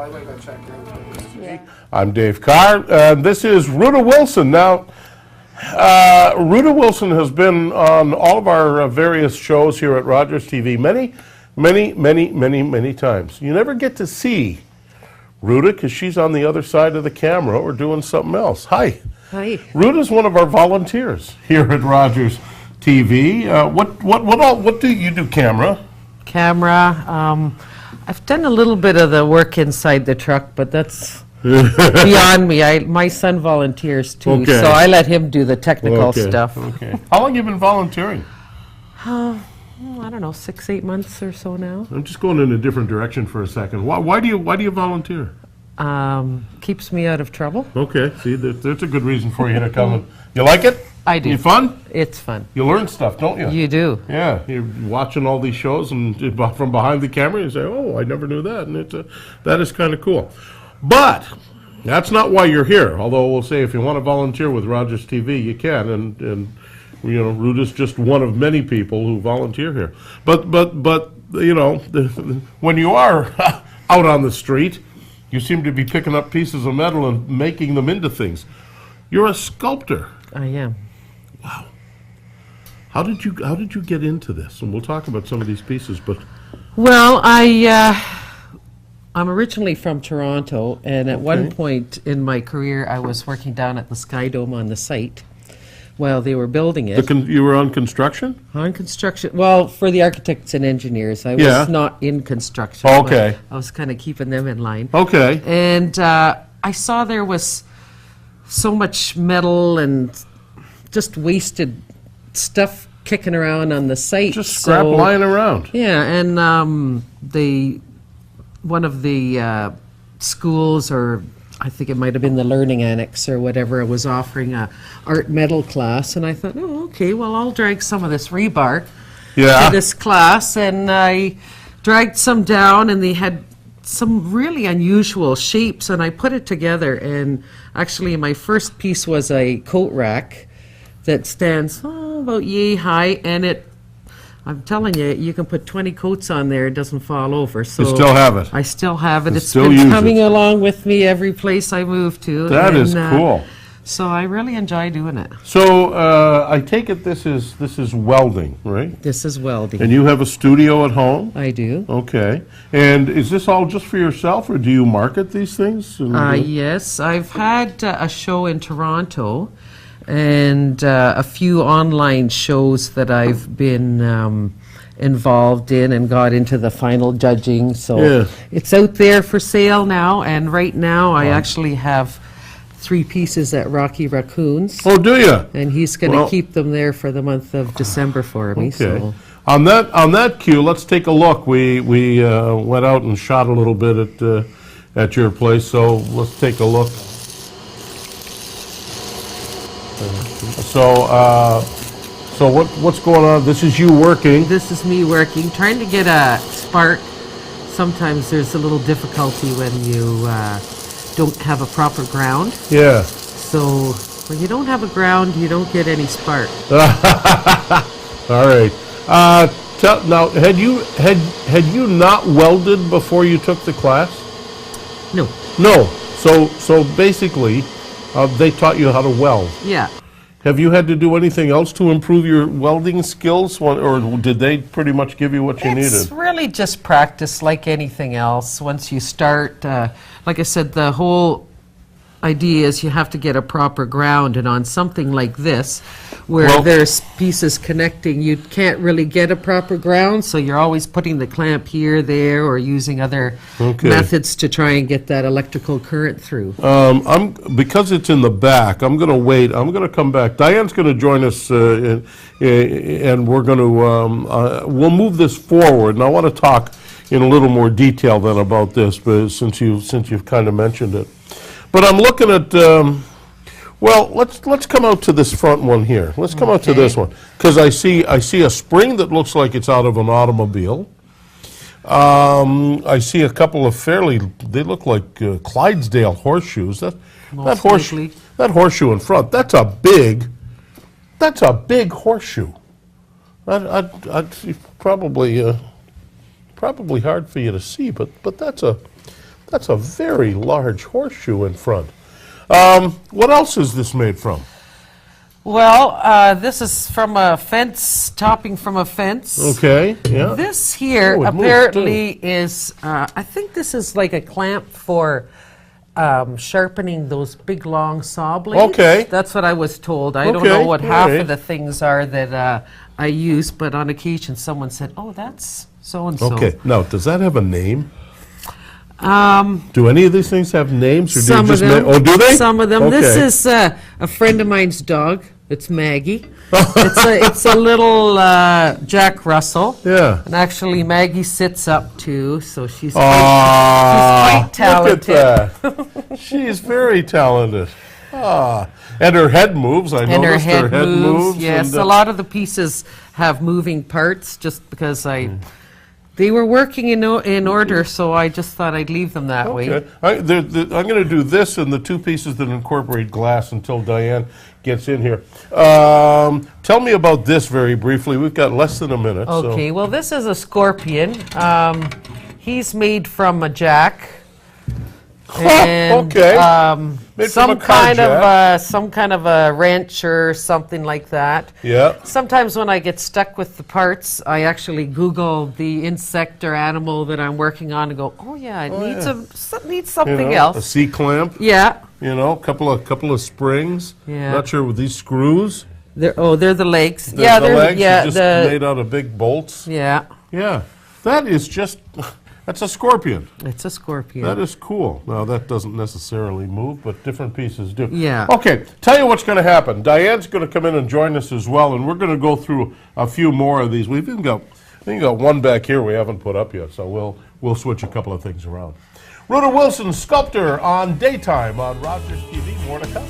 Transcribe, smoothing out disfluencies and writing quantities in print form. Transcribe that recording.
I might go check in. Yeah. I'm Dave Carr. This is Ruta Wilson. Now, Ruta Wilson has been on all of our various shows here at Rogers TV many times. You never get to see Ruta because she's on the other side of the camera or doing something else. Hi. Hi. Ruta's one of our volunteers here at Rogers TV. What do you do? Camera. I've done a little bit of the work inside the truck, but that's beyond me. My son volunteers too, Okay. so I let him do the technical stuff. Okay. How long have you been volunteering? I don't know, 6-8 months or so now. I'm just going in a different direction for a second. Why do you volunteer? Keeps me out of trouble. Okay, see, that's a good reason for you to come. You like it? I do. You fun? It's fun. You learn stuff, don't you? You do. Yeah, you're watching all these shows and from behind the camera, you say, "Oh, I never knew that," and that is kind of cool. But that's not why you're here. Although we'll say if you want to volunteer with Rogers TV, you can, and you know, Ruta's just one of many people who volunteer here. But you know, when you are out on the street, you seem to be picking up pieces of metal and making them into things. You're a sculptor. I am. Wow. How did you get into this? And we'll talk about some of these pieces, but Well, I'm originally from Toronto, and at one point in my career, I was working down at the Sky Dome on the site while they were building it. you were on construction? On construction, well, for the architects and engineers. I Yeah. was not in construction. Okay. but I was kind of keeping them in line. Okay. And I saw there was so much metal and just wasted stuff kicking around on the site. Just scrap so- lying around. Yeah, and one of the schools, or I think it might have been the Learning Annex or whatever, was offering a art metal class, and I thought, oh, okay, well, I'll drag some of this rebar Yeah. to this class, and I dragged some down, and they had some really unusual shapes, and I put it together, and actually my first piece was a coat rack that stands about yay high, and I'm telling you, you can put 20 coats on there, it doesn't fall over. So You still have it. I still have it. You It's still been use coming it. along with me every place I move to. That is and, cool. So I really enjoy doing it. So I take it this is welding, right? This is welding. And you have a studio at home? I do. Okay. And is this all just for yourself, or do you market these things? Yes, I've had a show in Toronto and a few online shows that I've been involved in and got into the final judging. So Yeah. it's out there for sale now, and right now I actually have 3 pieces at Rocky Raccoons, Oh, do you? and he's going to Well- keep them there for the month of December for me. Okay. So On that cue, let's take a look. We went out and shot a little bit at your place, so let's take a look. So what's going on? This is you working. this is me working, trying to get a spark. Sometimes there's a little difficulty when you don't have a proper ground. Yeah. So when you don't have a ground, you don't get any spark. All right. Now, had you not welded before you took the class? No. No. So basically, they taught you how to weld. Yeah. Have you had to do anything else to improve your welding skills, or did they pretty much give you what you It's needed? really just practice like anything else. Once you start, like I said, the whole idea is you have to get a proper ground, and on something like this, where Well- there's pieces connecting, you can't really get a proper ground, so you're always putting the clamp here, there, or using other Okay. methods to try and get that electrical current through. Because it's in the back, I'm going to wait. I'm going to come back. Diane's going to join us, and we're going to we'll move this forward. And I want to talk in a little more detail then about this, but since you've kind of mentioned it. But I'm looking at. Well, let's come out to this front one here. Let's come out to this one, because I see a spring that looks like it's out of an automobile. I see a couple of they look like Clydesdale horseshoes. That horseshoe in front. That's a big horseshoe. It's probably hard for you to see, but that's That's a very large horseshoe in front. What else is this made from? Well, this is from a fence, topping from a fence. Okay, yeah. This here Oh, it moves, apparently is, I think this is like a clamp for sharpening those big long saw blades. Okay. That's what I was told. I don't Okay, know what half alright. of the things are that I use, but on occasion someone said, oh, that's so-and-so. Okay, now, does that have a name? Do any of these things have names, or do you Some of just them. oh, do they? Some of them. This Okay. is a friend of mine's dog. It's Maggie. It's a little Jack Russell. Yeah. And actually, Maggie sits up too, so she's Ah, quite talented. look at that. She's very talented. Ah, and her head moves. I And her noticed head moves. Yes, and, a lot of the pieces have moving parts, just because they were working in order, so I just thought I'd leave them that way. Okay. I'm going to do this and the two pieces that incorporate glass until Diane gets in here. Tell me about this very briefly. We've got less than a minute. Okay, well, this is a scorpion. He's made from a jack. And, okay. Made from a car jack. some kind of a wrench or something like that. Yeah. Sometimes when I get stuck with the parts, I actually Google the insect or animal that I'm working on and go, oh yeah, it needs something A else. C-clamp. Yeah. A couple of springs. Yeah. Not sure with these screws. They're the legs. The They're legs yeah, are just made out of big bolts. yeah. Yeah. That is just. That's a scorpion. It's a scorpion. That is cool. Now, that doesn't necessarily move, but different pieces do. Yeah. Okay, tell you what's going to happen. Diane's going to come in and join us as well, and we're going to go through a few more of these. We've even got one back here we haven't put up yet, so we'll switch a couple of things around. Ruta Wilson, sculptor on Daytime on Rogers TV. More to come.